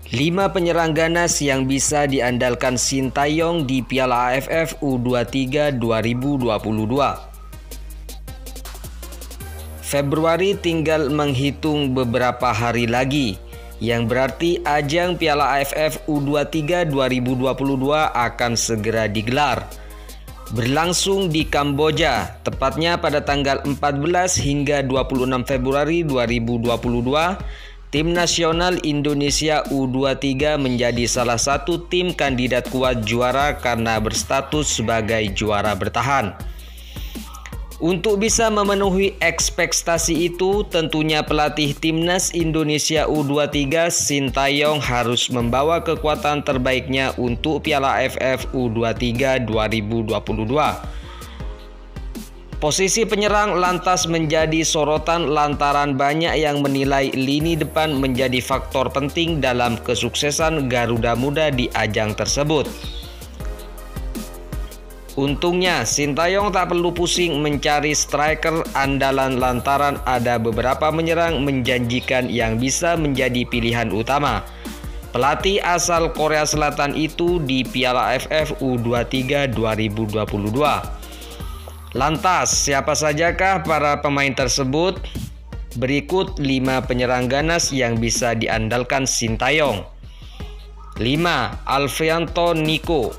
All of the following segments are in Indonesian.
5 penyerang ganas yang bisa diandalkan Sintayong di Piala AFF U23 2022. Februari tinggal menghitung beberapa hari lagi, yang berarti ajang Piala AFF U23 2022 akan segera digelar. Berlangsung di Kamboja, tepatnya pada tanggal 14 hingga 26 Februari 2022, Tim Nasional Indonesia U23 menjadi salah satu tim kandidat kuat juara karena berstatus sebagai juara bertahan. Untuk bisa memenuhi ekspektasi itu, tentunya pelatih Timnas Indonesia U23 Sintayong harus membawa kekuatan terbaiknya untuk Piala AFF U23 2022. Posisi penyerang lantas menjadi sorotan lantaran banyak yang menilai lini depan menjadi faktor penting dalam kesuksesan Garuda Muda di ajang tersebut. Untungnya, Sintayong tak perlu pusing mencari striker andalan lantaran ada beberapa menyerang menjanjikan yang bisa menjadi pilihan utama pelatih asal Korea Selatan itu di Piala AFF U23 2022. Lantas, siapa sajakah para pemain tersebut? Berikut 5 penyerang ganas yang bisa diandalkan Sintayong. 5. Alfrianto Nico.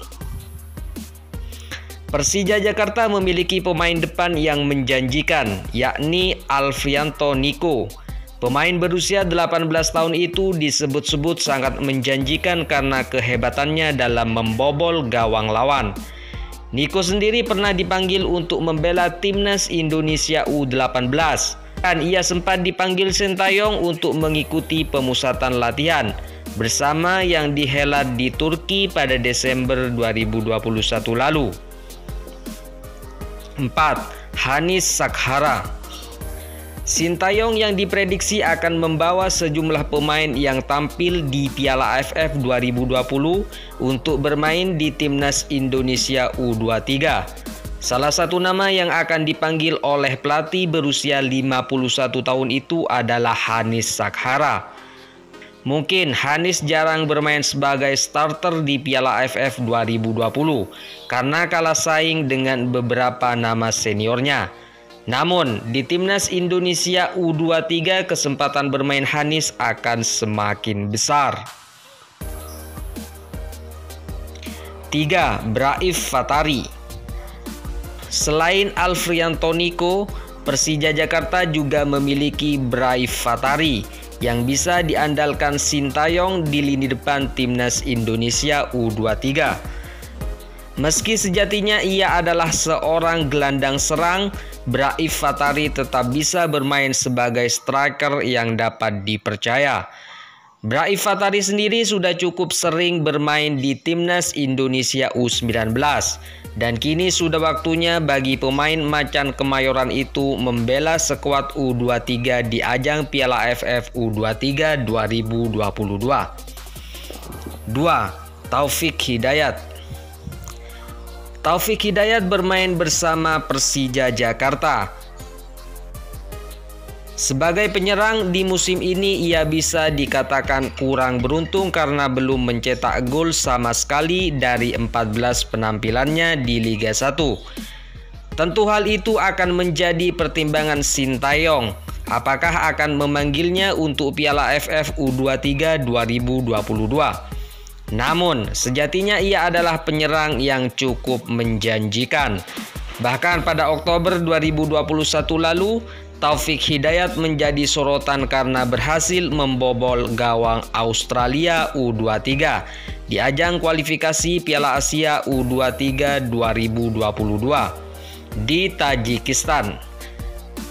Persija Jakarta memiliki pemain depan yang menjanjikan, yakni Alfrianto Nico. Pemain berusia 18 tahun itu disebut-sebut sangat menjanjikan karena kehebatannya dalam membobol gawang lawan. Nico sendiri pernah dipanggil untuk membela Timnas Indonesia U18 dan ia sempat dipanggil Sintayong untuk mengikuti pemusatan latihan bersama yang dihelat di Turki pada Desember 2021 lalu. 4. Hanis Sakhara. Sintayong yang diprediksi akan membawa sejumlah pemain yang tampil di Piala AFF 2020 untuk bermain di Timnas Indonesia U23. Salah satu nama yang akan dipanggil oleh pelatih berusia 51 tahun itu adalah Hanis Sakhara. Mungkin Hanis jarang bermain sebagai starter di Piala AFF 2020 karena kalah saing dengan beberapa nama seniornya. Namun, di Timnas Indonesia U23 kesempatan bermain Hanis akan semakin besar. 3. Braif Fatari. Selain Alfrianto Nico, Persija Jakarta juga memiliki Braif Fatari yang bisa diandalkan Sintayong di lini depan Timnas Indonesia U23. Meski sejatinya ia adalah seorang gelandang serang, Braif Fatari tetap bisa bermain sebagai striker yang dapat dipercaya. Braif Fatari sendiri sudah cukup sering bermain di Timnas Indonesia U19 dan kini sudah waktunya bagi pemain macan Kemayoran itu membela skuad U23 di ajang Piala AFF U23 2022. 2. Taufik Hidayat. Taufik Hidayat bermain bersama Persija Jakarta. Sebagai penyerang di musim ini ia bisa dikatakan kurang beruntung karena belum mencetak gol sama sekali dari 14 penampilannya di Liga 1. Tentu hal itu akan menjadi pertimbangan Sintayong. Apakah akan memanggilnya untuk Piala AFF U23 2022? Namun, sejatinya ia adalah penyerang yang cukup menjanjikan. Bahkan pada Oktober 2021 lalu, Taufik Hidayat menjadi sorotan karena berhasil membobol gawang Australia U23 di ajang kualifikasi Piala Asia U23 2022 di Tajikistan.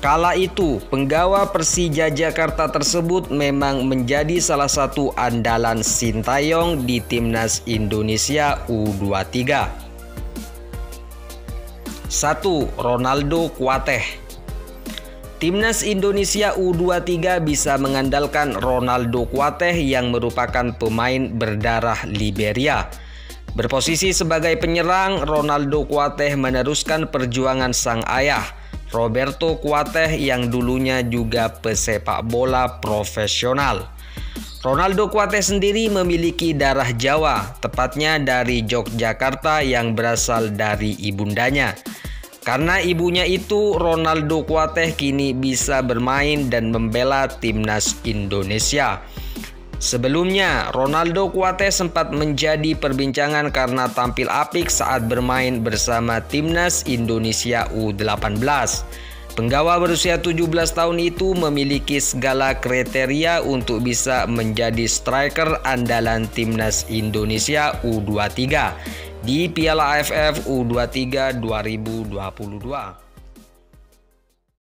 Kala itu, penggawa Persija Jakarta tersebut memang menjadi salah satu andalan Sintayong di Timnas Indonesia U23. 1. Ronaldo Kuateh. Timnas Indonesia U23 bisa mengandalkan Ronaldo Kuateh yang merupakan pemain berdarah Liberia. Berposisi sebagai penyerang, Ronaldo Kuateh meneruskan perjuangan sang ayah, Roberto Kuateh, yang dulunya juga pesepak bola profesional. Ronaldo Kuateh sendiri memiliki darah Jawa, tepatnya dari Yogyakarta yang berasal dari ibundanya. Karena ibunya itu, Ronaldo Kuateh kini bisa bermain dan membela timnas Indonesia. Sebelumnya, Ronaldo Kuateh sempat menjadi perbincangan karena tampil apik saat bermain bersama timnas Indonesia U18. Penggawa berusia 17 tahun itu memiliki segala kriteria untuk bisa menjadi striker andalan timnas Indonesia U23 di Piala AFF U23 2022.